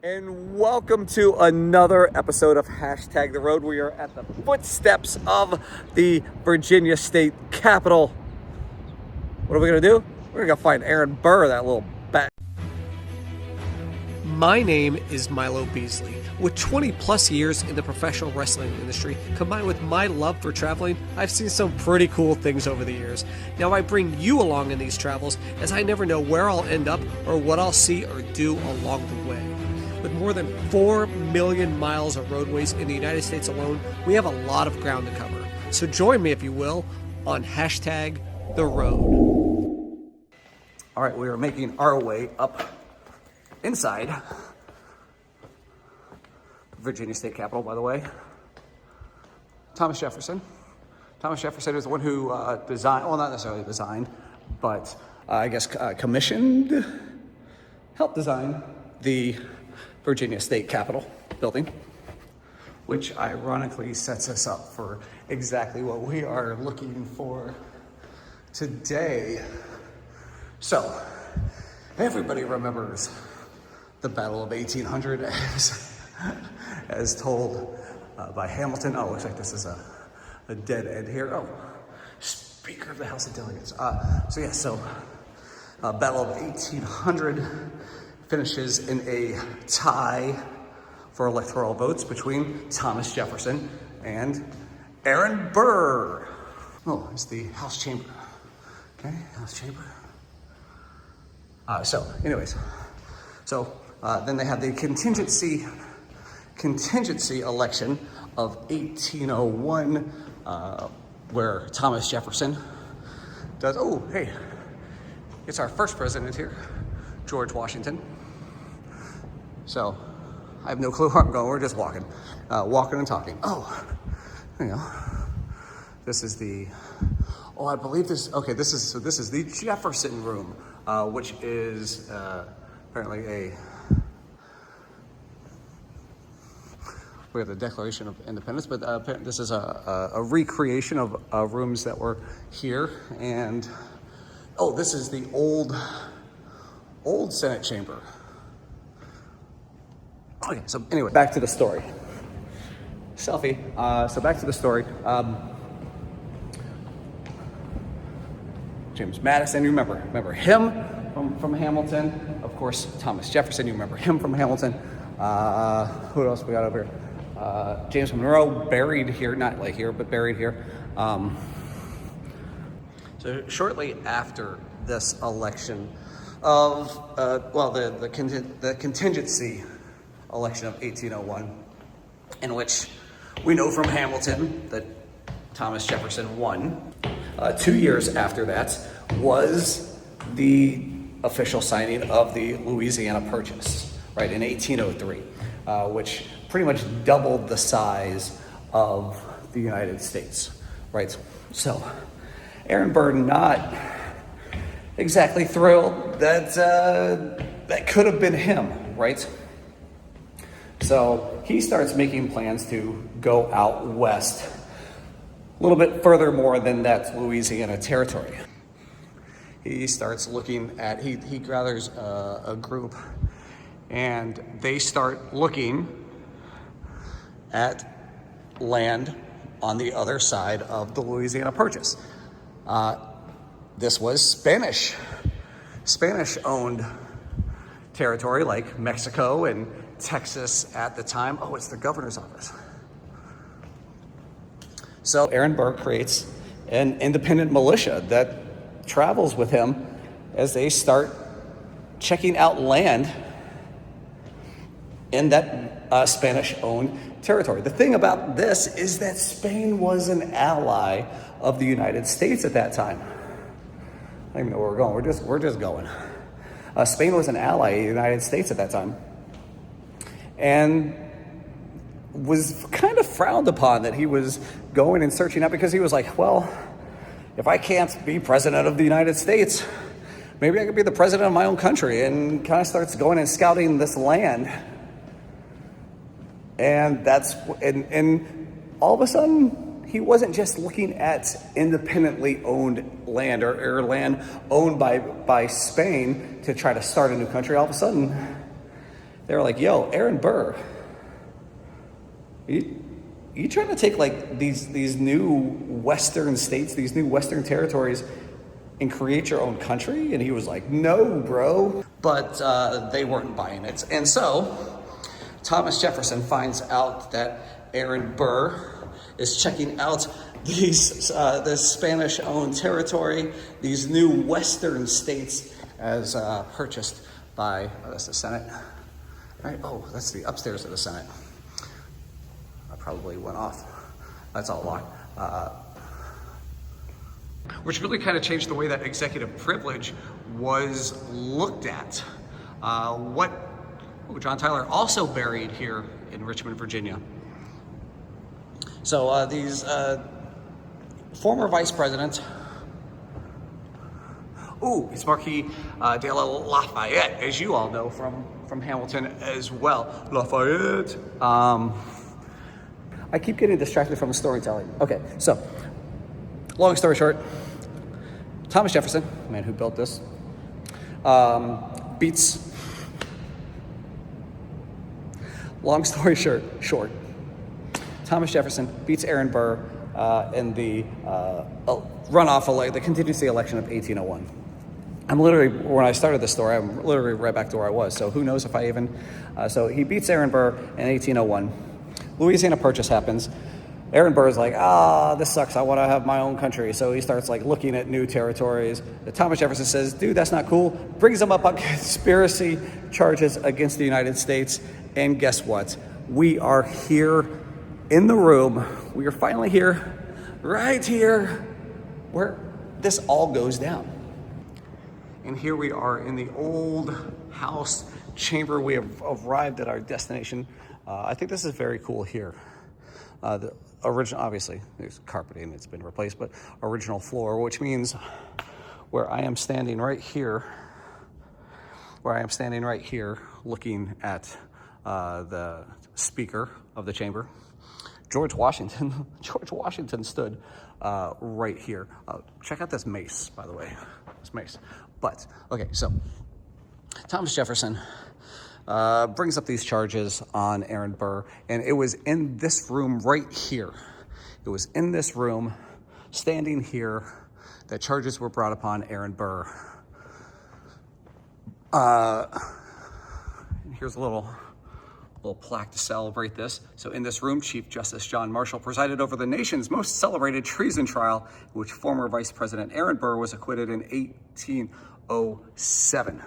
And welcome to another episode of Hashtag The Road. We are at the footsteps of the Virginia State Capitol. What are we gonna do? We're gonna find Aaron Burr, that little bat. My name is Milo Beasley. With 20 plus years in the professional wrestling industry, combined with my love for traveling, I've seen some pretty cool things over the years. Now I bring you along in these travels, as I never know where I'll end up or what I'll see or do along the way. With more than 4 million miles of roadways in the United States alone, we have a lot of ground to cover. So join me, if you will, on Hashtag The Road. All right, we are making our way up inside Virginia State Capitol, by the way. Thomas Jefferson. Thomas Jefferson is the one who designed, well, not necessarily designed, but I guess commissioned, helped design the Virginia State Capitol building, which ironically sets us up for exactly what we are looking for today. So, everybody remembers the Battle of 1800 as told by Hamilton. Oh, looks like this is a dead end here. Oh, Speaker of the House of Delegates. Battle of 1800 finishes in a tie for electoral votes between Thomas Jefferson and Aaron Burr. Oh, it's the House Chamber. Okay, House Chamber. Then they have the contingency election of 1801, where Thomas Jefferson does, oh, hey, it's our first president here, George Washington. So I have no clue where I'm going. We're just walking and talking. Oh, there you go. This is the, oh, I believe this, okay, this is the Jefferson Room, which is apparently we have the Declaration of Independence, but this is a recreation of rooms that were here. And, oh, this is the old Senate chamber. Okay, so anyway, back to the story. Selfie. So back to the story. James Madison, you remember him from Hamilton. Of course, Thomas Jefferson, you remember him from Hamilton. Who else we got over here? James Monroe, buried here, not like here, but buried here. So shortly after this election of, the contingency election of 1801, in which we know from Hamilton that Thomas Jefferson won. 2 years after that was the official signing of the Louisiana Purchase, right, in 1803, which pretty much doubled the size of the United States, right? So Aaron Burr not exactly thrilled that that could have been him, right? So he starts making plans to go out west, a little bit further more than that Louisiana territory. He starts looking at, he gathers a group, and they start looking at land on the other side of the Louisiana Purchase. This was Spanish-owned territory, like Mexico and Texas at the time. Oh, it's the governor's office. So Aaron Burr creates an independent militia that travels with him as they start checking out land in that Spanish-owned territory. The thing about this is that Spain was an ally of the United States at that time. I don't even know where we're going. We're just going. Spain was an ally of the United States at that time, and was kind of frowned upon that he was going and searching out, because he was like, well, if I can't be president of the United States, maybe I could be the president of my own country, and kind of starts going and scouting this land. And all of a sudden, he wasn't just looking at independently owned land or land owned by Spain to try to start a new country. All of a sudden, they were like, yo, Aaron Burr, you trying to take like these new Western states, these new Western territories, and create your own country? And he was like, no, bro. But they weren't buying it. And so Thomas Jefferson finds out that Aaron Burr is checking out this Spanish-owned territory, these new Western states, as purchased by, that's the Senate, right? Oh, that's the upstairs of the Senate. I probably went off. That's all a lie. Which really kind of changed the way that executive privilege was looked at. John Tyler also buried here in Richmond, Virginia. So these former vice president, it's Marquis de la Lafayette, as you all know from Hamilton as well. Lafayette. I keep getting distracted from the storytelling. Okay, so long story short, Thomas Jefferson, the man who built this, beats. Long story short, Thomas Jefferson beats Aaron Burr in the runoff, the contingency election of 1801. I'm literally, when I started this story, I'm literally right back to where I was. So who knows if I even, so he beats Aaron Burr in 1801. Louisiana Purchase happens. Aaron Burr is like, this sucks. I want to have my own country. So he starts like looking at new territories. Thomas Jefferson says, dude, that's not cool. Brings him up on conspiracy charges against the United States. And guess what? We are here in the room. We are finally here, right here, where this all goes down. And here we are in the old house chamber. We have arrived at our destination. I think this is very cool here. The original, obviously, there's carpeting, it's been replaced, but original floor, which means where I am standing right here, looking at the speaker of the chamber, George Washington stood right here. Check out this mace, by the way, this mace. But, okay, so Thomas Jefferson brings up these charges on Aaron Burr, and it was in this room right here. It was in this room, standing here, that charges were brought upon Aaron Burr. Here's a little plaque to celebrate this. So in this room, Chief Justice John Marshall presided over the nation's most celebrated treason trial, in which former Vice President Aaron Burr was acquitted in 1807.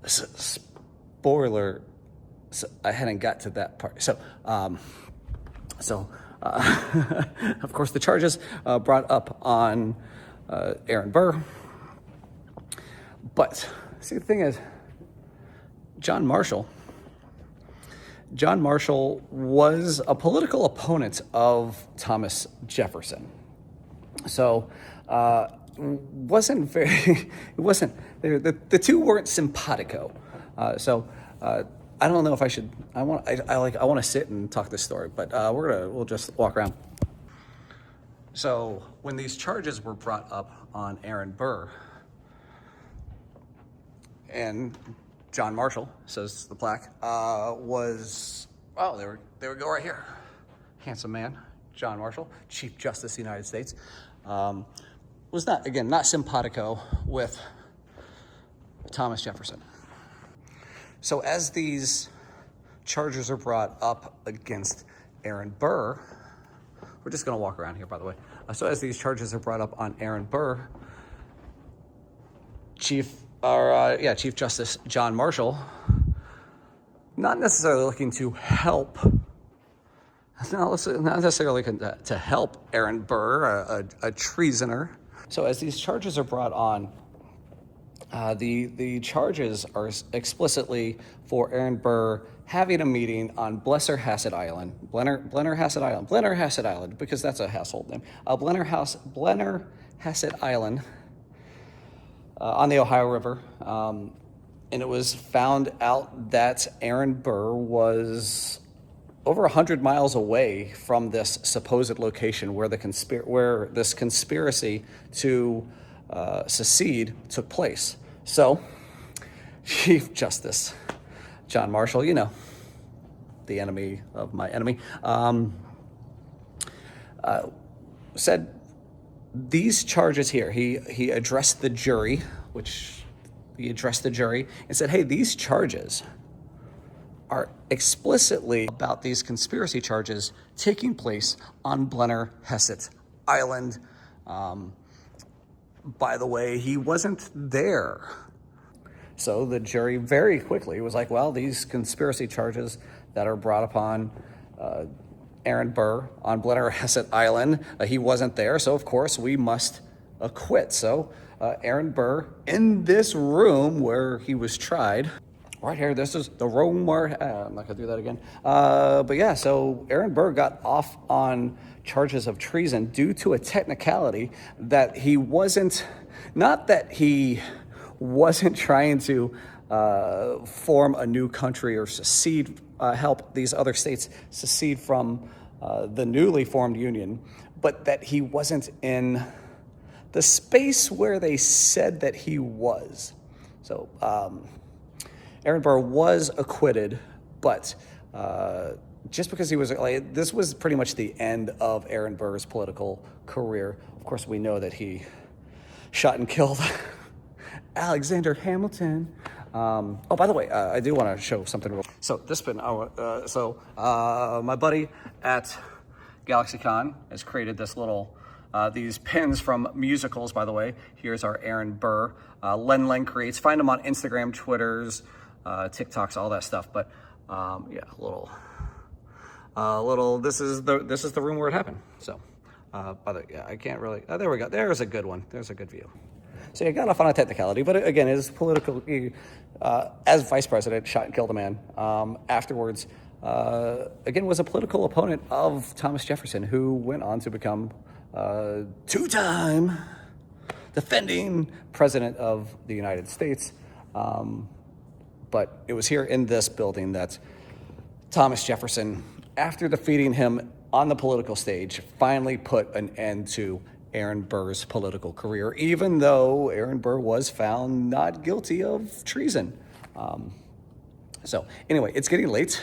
Spoiler, so I hadn't got to that part. So, of course, the charges brought up on Aaron Burr. But, see, the thing is, John Marshall was a political opponent of Thomas Jefferson. So, the two weren't simpatico. I don't know if I should. I want to sit and talk this story, but we'll just walk around. So when these charges were brought up on Aaron Burr, and John Marshall, says the plaque, there we go right here. Handsome man, John Marshall, Chief Justice of the United States, was not simpatico with Thomas Jefferson. So as these charges are brought up against Aaron Burr, we're just going to walk around here, by the way. So as these charges are brought up on Aaron Burr, Chief Justice John Marshall, not necessarily looking to help, not necessarily to help Aaron Burr, a treasoner. So as these charges are brought on, the charges are explicitly for Aaron Burr having a meeting on Blennerhassett Island, because that's a household name. Blennerhassett Island on the Ohio River, and it was found out that Aaron Burr was over 100 miles away from this supposed location where this conspiracy to secede took place. So, Chief Justice John Marshall, the enemy of my enemy, said these charges here, he addressed the jury, and said, hey, these charges are explicitly about these conspiracy charges taking place on Blennerhassett Island. By the way, he wasn't there. So the jury very quickly was like, well, these conspiracy charges that are brought upon Aaron Burr on Blennerhassett Island, he wasn't there, so of course we must acquit. So Aaron Burr, in this room where he was tried, right here, this is the room where, I'm not gonna do that again. But yeah, so Aaron Burr got off on charges of treason due to a technicality that he wasn't, not that he wasn't trying to form a new country or secede, help these other states secede from the newly formed union, but that he wasn't in the space where they said that he was. So Aaron Burr was acquitted, but just because he was, this was pretty much the end of Aaron Burr's political career. Of course, we know that he shot and killed Alexander Hamilton. Oh, by the way, I do want to show something real. So this been, my buddy at GalaxyCon has created this little, these pins from musicals, by the way. Here's our Aaron Burr. Len creates. Find him on Instagram, Twitters, TikToks, all that stuff. But yeah, this is the room where it happened. So, by the way, yeah, I can't really, there we go. There's a good one. There's a good view. So you got off on a technicality, but again, his political, as vice president, shot and killed a man. Afterwards, again, was a political opponent of Thomas Jefferson, who went on to become two-time defending president of the United States. But it was here in this building that Thomas Jefferson, after defeating him on the political stage, finally put an end to Aaron Burr's political career, even though Aaron Burr was found not guilty of treason. So anyway, it's getting late.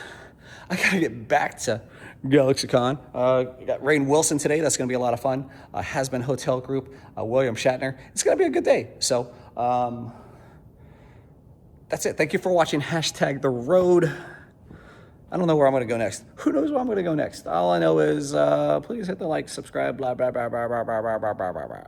I gotta get back to GalaxyCon. Got Rainn Wilson today. That's gonna be a lot of fun. Has Been Hotel Group, William Shatner. It's gonna be a good day. So that's it. Thank you for watching. #The Road. I don't know where I'm going to go next. Who knows where I'm going to go next? All I know is please hit the like, subscribe, blah, blah, blah, blah, blah, blah, blah, blah, blah, blah.